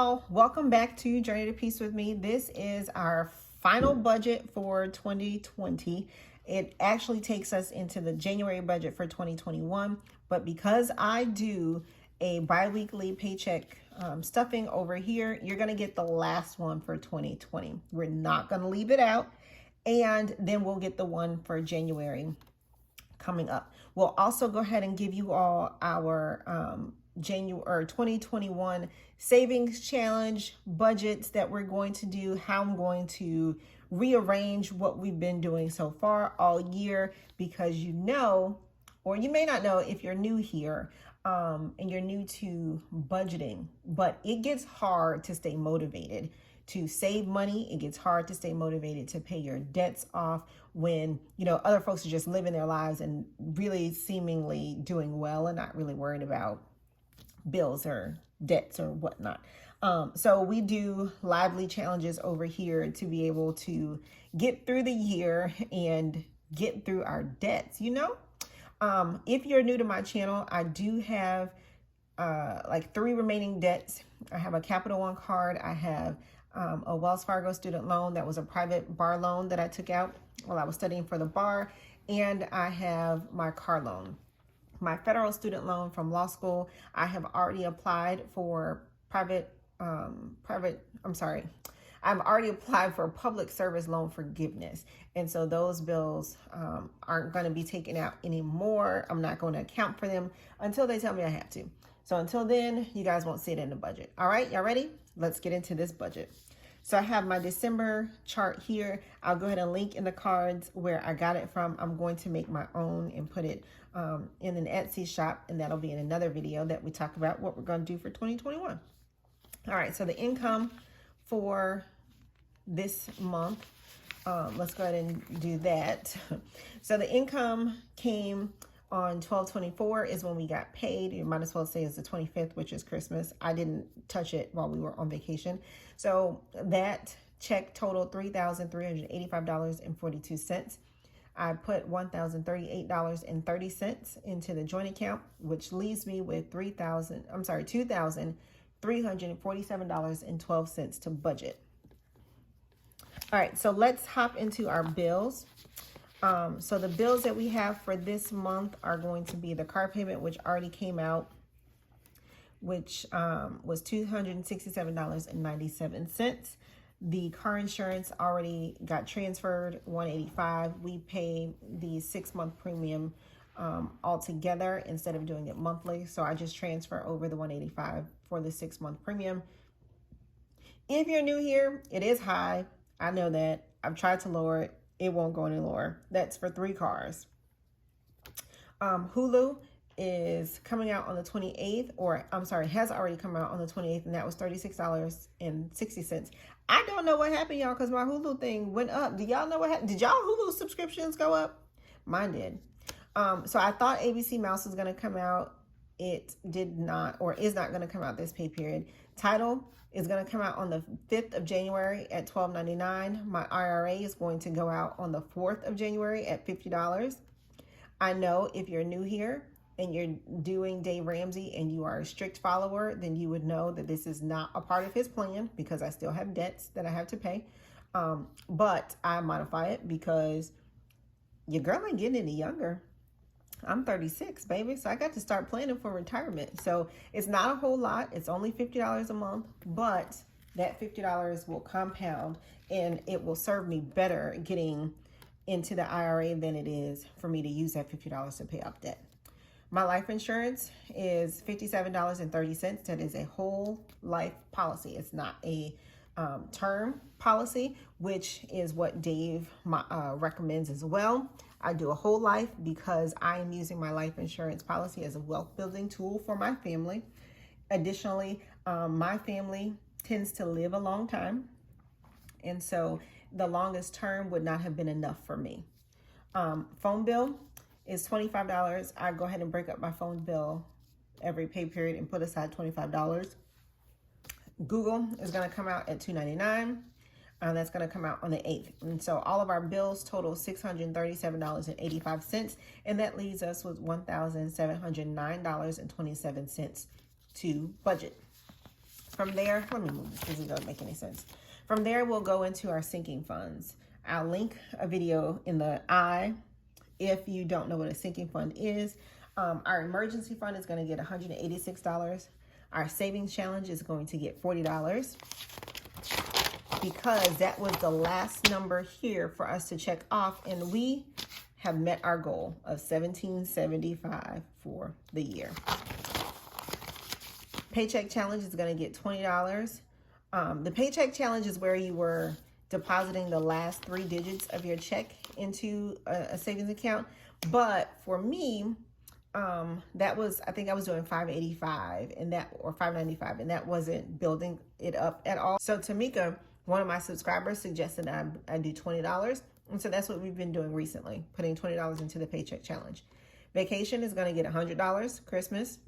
y'all, welcome back to Journey to Peace with me. This is our final budget for 2020. It actually takes us into the January budget for 2021, but because I do a bi-weekly paycheck stuffing over here, you're going to get the last one for 2020. We're not going to leave it out, and then we'll get the one for January coming up. We'll also go ahead and give you all our January 2021 savings challenge budgets that we're going to do, how I'm going to rearrange what we've been doing so far all year, because you know, or you may not know if you're new here and you're new to budgeting, but it gets hard to stay motivated to save money. It gets hard to stay motivated to pay your debts off when, you know, other folks are just living their lives and really seemingly doing well and not really worried about bills or debts or whatnot. So we do lively challenges over here to be able to get through the year and get through our debts, you know? If you're new to my channel, I do have like 3 remaining debts. I have a Capital One card. I have a Wells Fargo student loan that was a private bar loan that I took out while I was studying for the bar. And I have my car loan. My federal student loan from law school, I have already applied for I've already applied for public service loan forgiveness. And so those bills aren't going to be taken out anymore. I'm not going to account for them until they tell me I have to. So until then, you guys won't see it in the budget. All right, y'all ready? Let's get into this budget. So I have my December chart here. I'll go ahead and link in the cards where I got it from. I'm going to make my own and put it in an Etsy shop, and that'll be in another video that we talk about what we're going to do for 2021. All right, so the income for this month, let's go ahead and do that. So the income came on 12/24 is when we got paid. You might as well say it's the 25th, which is Christmas. I didn't touch it while we were on vacation. So that check totaled $3,385.42. I put $1,038.30 into the joint account, which leaves me with $2,347.12 to budget. All right, so let's hop into our bills. So the bills that we have for this month are going to be the car payment, which already came out, which was $267.97. The car insurance already got transferred, $185. We pay the 6-month premium all together instead of doing it monthly. So I just transfer over the $185 for the 6-month premium. If you're new here, it is high. I know that. I've tried to lower it. It won't go any lower. That's for 3 cars. Hulu is coming out on the 28th, or I'm sorry, has already come out on the 28th, and that was $36.60. I don't know what happened, y'all, because my Hulu thing went up. Do y'all know what happened? Did y'all Hulu subscriptions go up? Mine did. So I thought ABC Mouse was going to come out. It did not, or is not going to come out this pay period. Tidal is going to come out on the 5th of January at $12.99. My IRA is going to go out on the 4th of January at $50. I know if you're new here and you're doing Dave Ramsey and you are a strict follower, then you would know that this is not a part of his plan because I still have debts that I have to pay. But I modify it because your girl ain't getting any younger. I'm 36, baby, so I got to start planning for retirement. So it's not a whole lot. It's only $50 a month, but that $50 will compound and it will serve me better getting into the IRA than it is for me to use that $50 to pay off debt. My life insurance is $57.30. That is a whole life policy. It's not a term policy, which is what Dave recommends as well. I do a whole life because I am using my life insurance policy as a wealth building tool for my family. Additionally, my family tends to live a long time. And so the longest term would not have been enough for me. Phone bill is $25. I go ahead and break up my phone bill every pay period and put aside $25. Google is going to come out at $2.99. That's going to come out on the 8th. And so all of our bills total $637.85. And that leaves us with $1,709.27 to budget. From there, let me move this because it doesn't make any sense. From there, we'll go into our sinking funds. I'll link a video in the eye if you don't know what a sinking fund is. Our emergency fund is going to get $186. Our savings challenge is going to get $40 because that was the last number here for us to check off, and we have met our goal of $17.75 for the year. Paycheck challenge is going to get $20. The paycheck challenge is where you were depositing the last 3 digits of your check into a savings account. But for me, that was, I think I was doing $585 and that, or $595, and that wasn't building it up at all. So Tamika, one of my subscribers, suggested I do $20. And so that's what we've been doing recently, putting $20 into the paycheck challenge. Vacation is going to get $100. Christmas,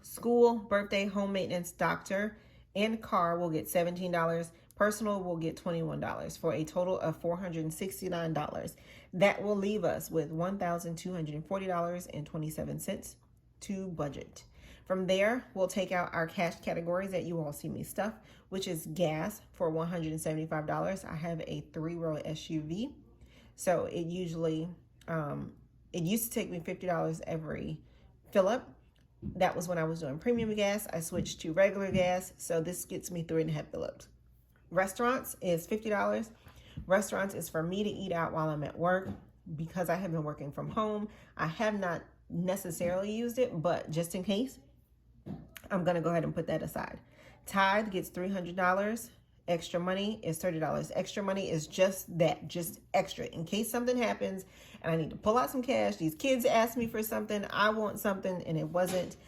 school, birthday, home maintenance, doctor, and car will get $17. Personal will get $21 for a total of $469. That will leave us with $1,240.27 to budget. From there, we'll take out our cash categories that you all see me stuff, which is gas for $175. I have a 3-row SUV. So it usually, it used to take me $50 every fill up. That was when I was doing premium gas. I switched to regular gas. So this gets me 3.5 fill ups. Restaurants is $50. Restaurants is for me to eat out while I'm at work because I have been working from home. I have not necessarily used it, but just in case, I'm going to go ahead and put that aside. Tithe gets $300. Extra money is $30. Extra money is just that, just extra. In case something happens and I need to pull out some cash, these kids ask me for something, I want something, and it wasn't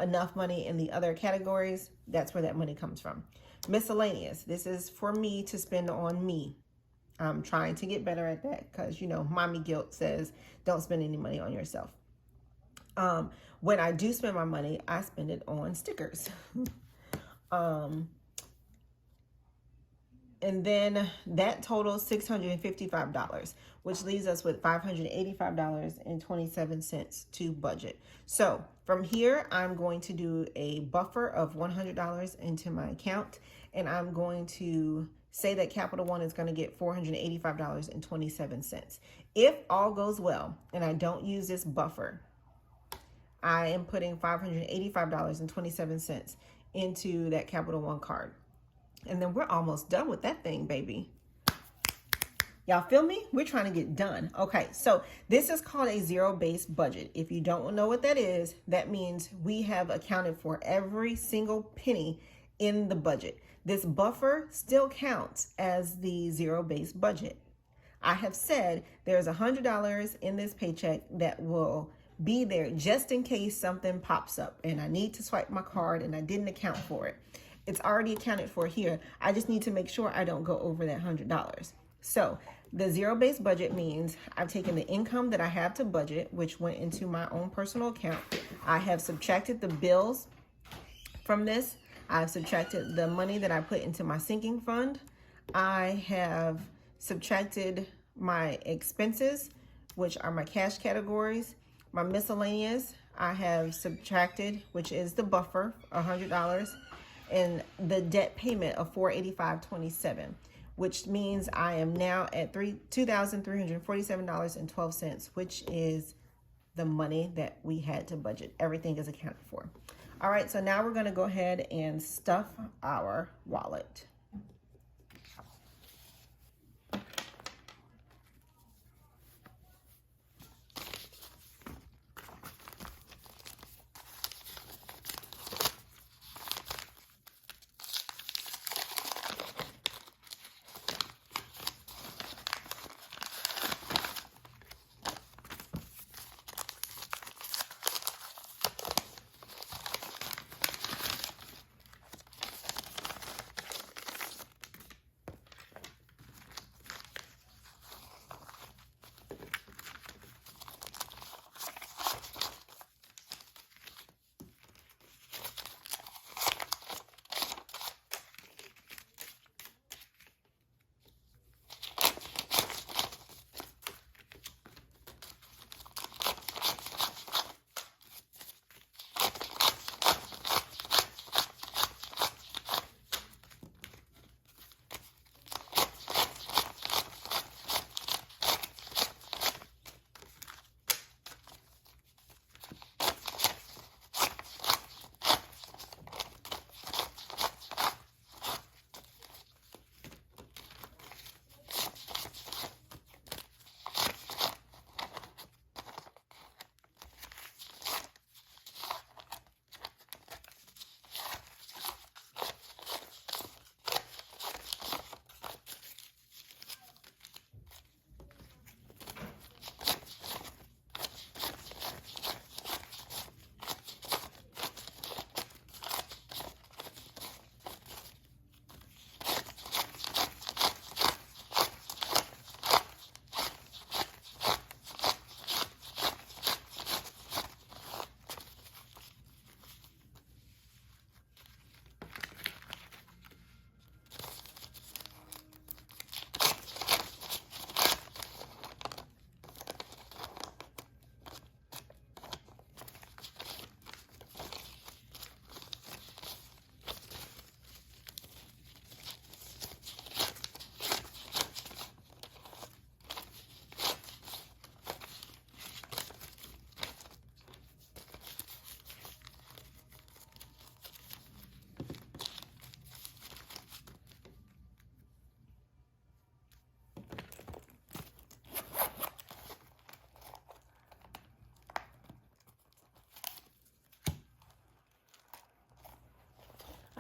enough money in the other categories, that's where that money comes from. Miscellaneous, this is for me to spend on me. I'm trying to get better at that because, you know, mommy guilt says don't spend any money on yourself. When I do spend my money, I spend it on stickers. And then that totals $655, which leaves us with $585.27 to budget. So from here, I'm going to do a buffer of $100 into my account, and I'm going to say that Capital One is going to get $485.27. If all goes well and I don't use this buffer, I am putting $585.27 into that Capital One card. And then we're almost done with that thing, baby. Y'all feel me? We're trying to get done. Okay, so this is called a zero-based budget. If you don't know what that is, that means we have accounted for every single penny in the budget. This buffer still counts as the zero-based budget. I have said there's $100 in this paycheck that will be there just in case something pops up and I need to swipe my card and I didn't account for it. It's already accounted for here. I just need to make sure I don't go over that $100. So the zero-based budget means I've taken the income that I have to budget, which went into my own personal account. I have subtracted the bills from this. I've subtracted the money that I put into my sinking fund. I have subtracted my expenses, which are my cash categories. My miscellaneous, I have subtracted, which is the buffer, $100. And the debt payment of $485.27, which means I am now at $2,347.12, which is the money that we had to budget. Everything is accounted for. All right, so now we're going to go ahead and stuff our wallet.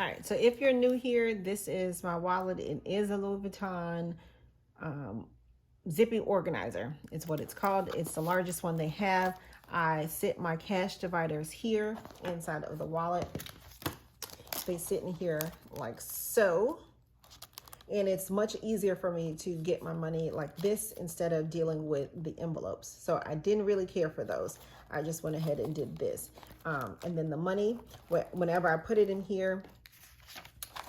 All right, so if you're new here, this is my wallet. It is a Louis Vuitton zippy organizer. It's what it's called. It's the largest one they have. I sit my cash dividers here inside of the wallet. They sit in here like so. And it's much easier for me to get my money like this instead of dealing with the envelopes. So I didn't really care for those. I just went ahead and did this. And then the money, whenever I put it in here,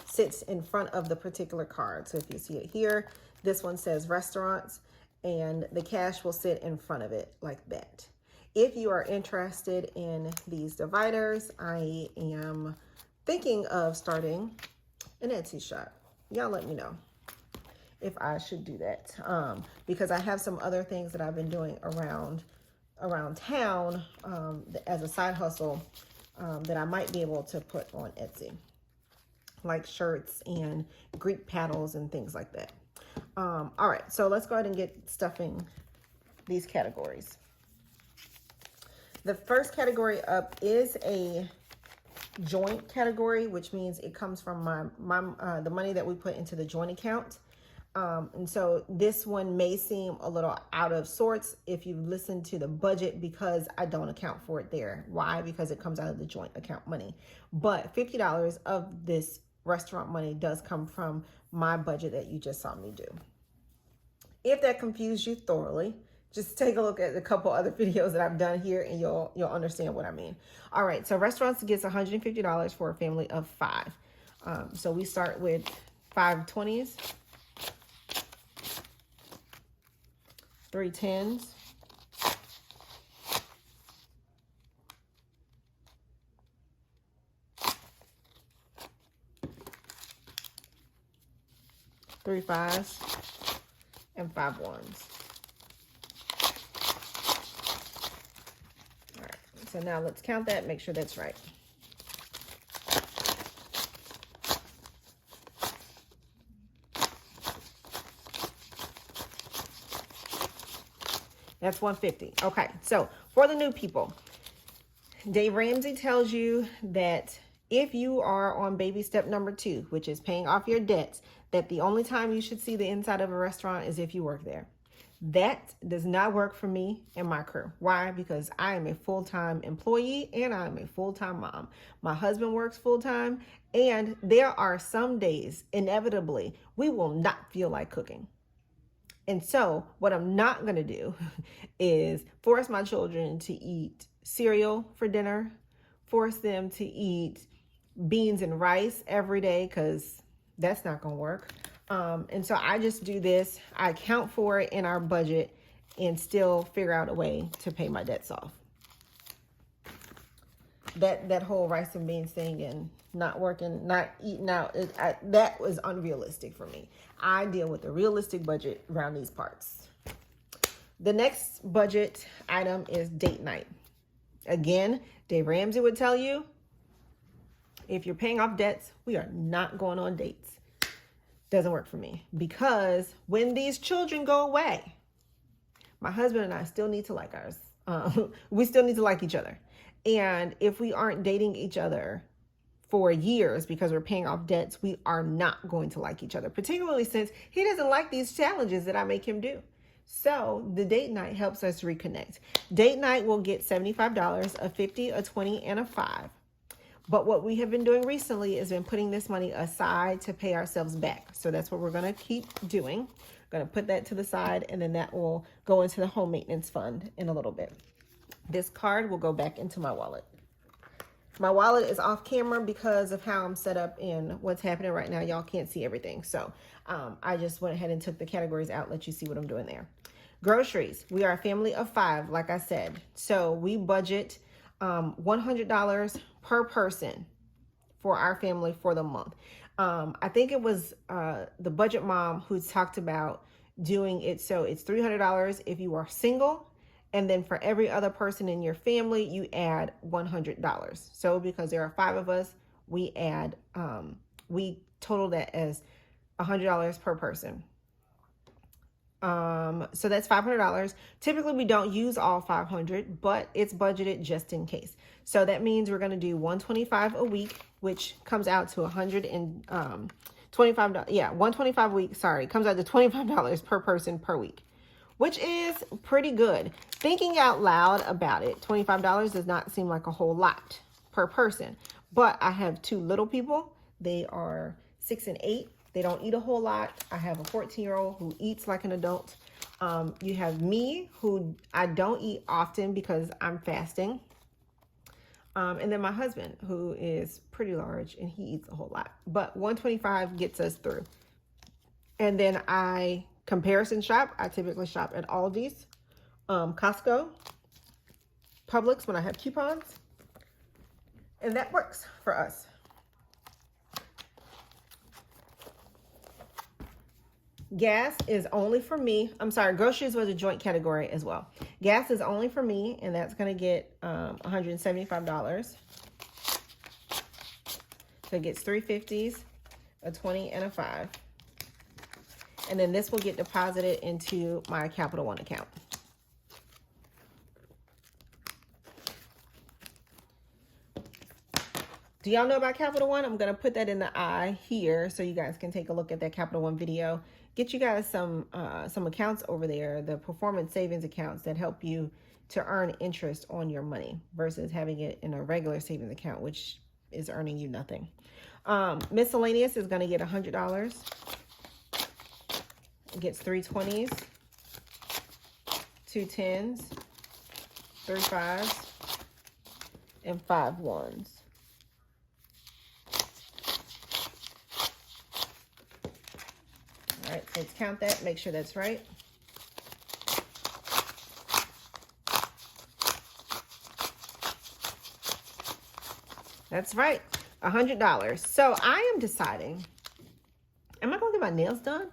sits in front of the particular card. So if you see it here, this one says restaurants, and the cash will sit in front of it like that. If you are interested in these dividers, I am thinking of starting an Etsy shop. Y'all let me know if I should do that, because I have some other things that I've been doing around town as a side hustle that I might be able to put on Etsy, like shirts and Greek paddles and things like that. All right, so let's go ahead and get stuffing these categories. The first category up is a joint category, which means it comes from the money that we put into the joint account. And so this one may seem a little out of sorts if you listen to the budget, because I don't account for it there. Why? Because it comes out of the joint account money. But $50 of this restaurant money does come from my budget that you just saw me do. If that confused you thoroughly, just take a look at a couple other videos that I've done here and you'll understand what I mean. All right, so restaurants gets $150 for a family of 5. So we start with 5 20s, 3 10s, 3 5s, and 5 1s. All right, so now let's count that, make sure that's right. That's 150. Okay, so for the new people, Dave Ramsey tells you that if you are on baby step number 2, which is paying off your debts, that the only time you should see the inside of a restaurant is if you work there. That does not work for me and my crew. Why? Because I am a full-time employee and I'm a full-time mom. My husband works full-time, and there are some days, inevitably, we will not feel like cooking. And so what I'm not going to do is force my children to eat cereal for dinner, force them to eat beans and rice every day, because that's not going to work. And so I just do this. I account for it in our budget and still figure out a way to pay my debts off. That whole rice and beans thing and not working, not eating out, that was unrealistic for me. I deal with a realistic budget around these parts. The next budget item is date night. Again, Dave Ramsey would tell you, if you're paying off debts, we are not going on dates. Doesn't work for me, because when these children go away, my husband and I still need to like ours. We still need to like each other. And if we aren't dating each other for years because we're paying off debts, we are not going to like each other, particularly since he doesn't like these challenges that I make him do. So the date night helps us reconnect. Date night will get $75, a 50, a 20, and a 5. But what we have been doing recently is been putting this money aside to pay ourselves back. So that's what we're going to keep doing. We're going to put that to the side, and then that will go into the home maintenance fund in a little bit. This card will go back into my wallet. My wallet is off camera because of how I'm set up and what's happening right now. Y'all can't see everything. So I just went ahead and took the categories out, let you see what I'm doing there. Groceries. We are a family of 5, like I said. So we budget $100 per person for our family for the month. I think it was the budget mom who talked about doing it. So it's $300 if you are single. And then for every other person in your family, you add $100. So because there are 5 of us, we total that as $100 per person. So that's $500. Typically we don't use all 500, but it's budgeted just in case. So that means we're going to do 125 a week, which comes out to $125. Yeah, 125 a week. Sorry, comes out to $25 per person per week, which is pretty good. Thinking out loud about it, $25 does not seem like a whole lot per person, but I have two little people. They are 6 and 8. They don't eat a whole lot. I have a 14-year-old who eats like an adult. You have me, who I don't eat often because I'm fasting. And then my husband, who is pretty large and he eats a whole lot. But 125 gets us through. And then I comparison shop. I typically shop at Aldi's, Costco, Publix when I have coupons. And that works for us. Gas is only for me. I'm sorry, groceries was a joint category as well. Gas is only for me, and that's going to get $175. So it gets 3 50s, a 20, and a 5. And then this will get deposited into my Capital One account. Do y'all know about Capital One? I'm going to put that in the eye here so you guys can take a look at that Capital One video. Get you guys some accounts over there, the performance savings accounts that help you to earn interest on your money versus having it in a regular savings account, which is earning you nothing. Miscellaneous is going to get $100. It gets 3 20s, 2 10s, 3 5s, and 5 1s. All right, so let's count that, make sure that's right. That's right, $100. So I am deciding, am I gonna get my nails done?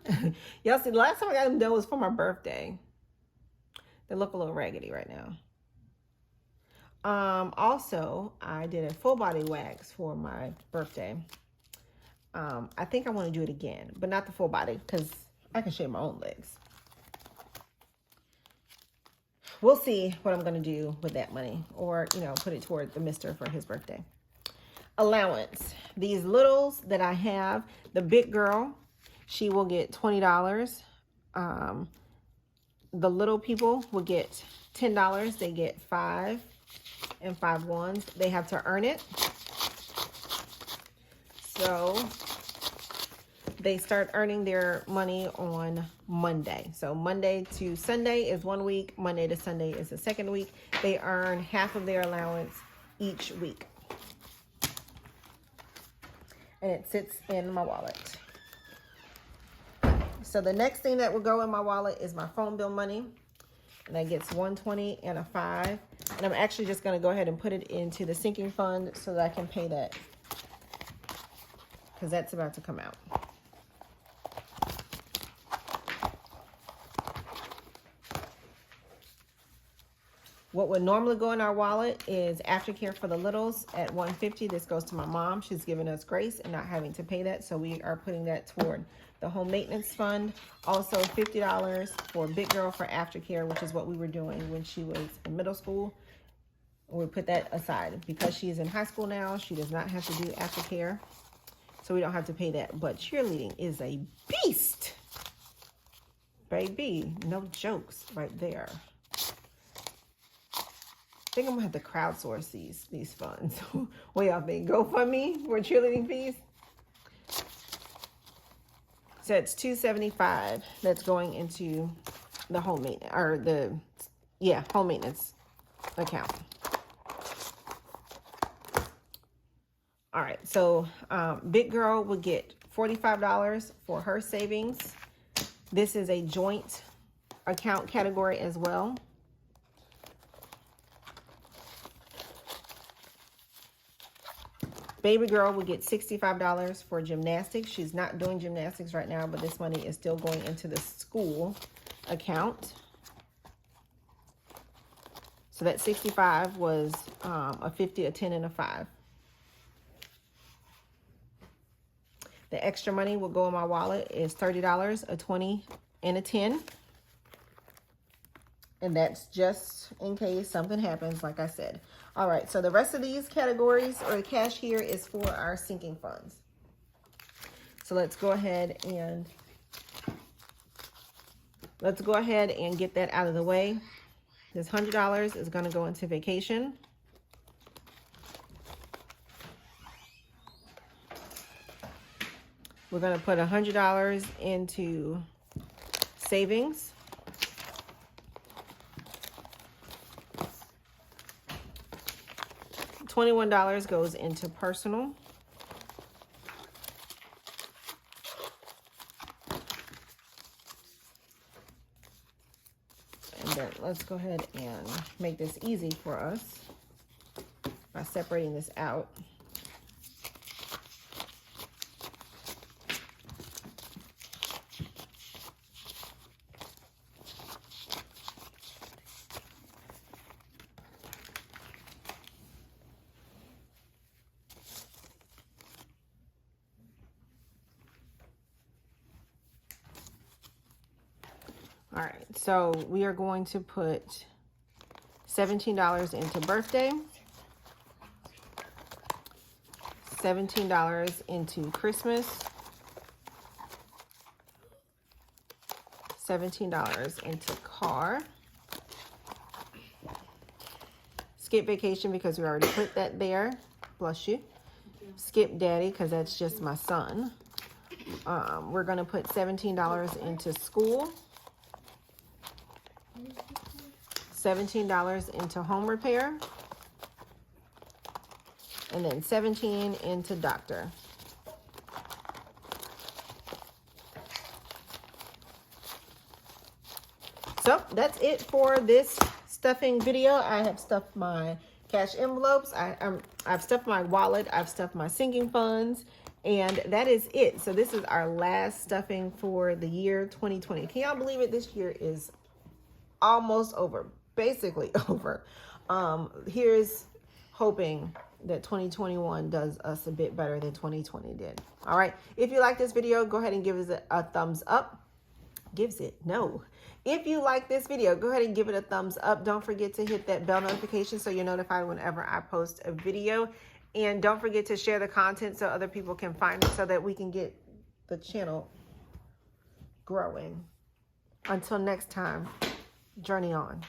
Y'all see, the last time I got them done was for my birthday. They look a little raggedy right now. Also, I did a full body wax for my birthday. I think I want to do it again, but not the full body because I can shave my own legs. We'll see what I'm going to do with that money, or, you know, put it toward the mister for his birthday. Allowance. These littles that I have, the big girl, she will get $20. The little people will get $10. They get 5 and 5 1s. They have to earn it. So they start earning their money on Monday. So Monday to Sunday is 1 week. Monday to Sunday is the second week. They earn half of their allowance each week. And it sits in my wallet. So the next thing that will go in my wallet is my phone bill money. And that gets 120 and a 5. And I'm actually just going to go ahead and put it into the sinking fund so that I can pay that, because that's about to come out. What would normally go in our wallet is aftercare for the littles at $150. This goes to my mom. She's given us grace and not having to pay that, so we are putting that toward the home maintenance fund. Also $50 for big girl for aftercare, which is what we were doing when she was in middle school. We put that aside because she is in high school now. She does not have to do aftercare, so we don't have to pay that. But cheerleading is a beast, baby. No jokes right there. I think I'm gonna have to crowdsource these funds. What y'all think? GoFundMe for cheerleading fees? So it's $275 that's going into the home maintenance, or the home maintenance account. All right, so big girl would get $45 for her savings. This is a joint account category as well. Baby girl would get $65 for gymnastics. She's not doing gymnastics right now, but this money is still going into the school account. So that 65 was a 50, a 10, and a 5. The extra money will go in my wallet is $30, a 20, and a 10. And that's just in case something happens, like I said. All right, so the rest of these categories or the cash here is for our sinking funds. So let's go ahead and get that out of the way. This $100 is going to go into vacation. We're going to put $100 into savings. $21 goes into personal. And then let's go ahead and make this easy for us by separating this out. All right, so we are going to put $17 into birthday, $17 into Christmas, $17 into car, skip vacation because we already put that there, bless you, skip daddy because that's just my son. We're going to put $17 into school, $17 into home repair, and then $17 into doctor. So that's it for this stuffing video. I have stuffed my cash envelopes. I've stuffed my wallet. I've stuffed my sinking funds. And that is it. So this is our last stuffing for the year 2020. Can y'all believe it? This year is almost over. Basically over. Here's hoping that 2021 does us a bit better than 2020 did. All right. If you like this video, go ahead and give us a thumbs up. If you like this video, go ahead and give it a thumbs up. Don't forget to hit that bell notification so you're notified whenever I post a video. And don't forget to share the content so other people can find it so that we can get the channel growing. Until next time, journey on.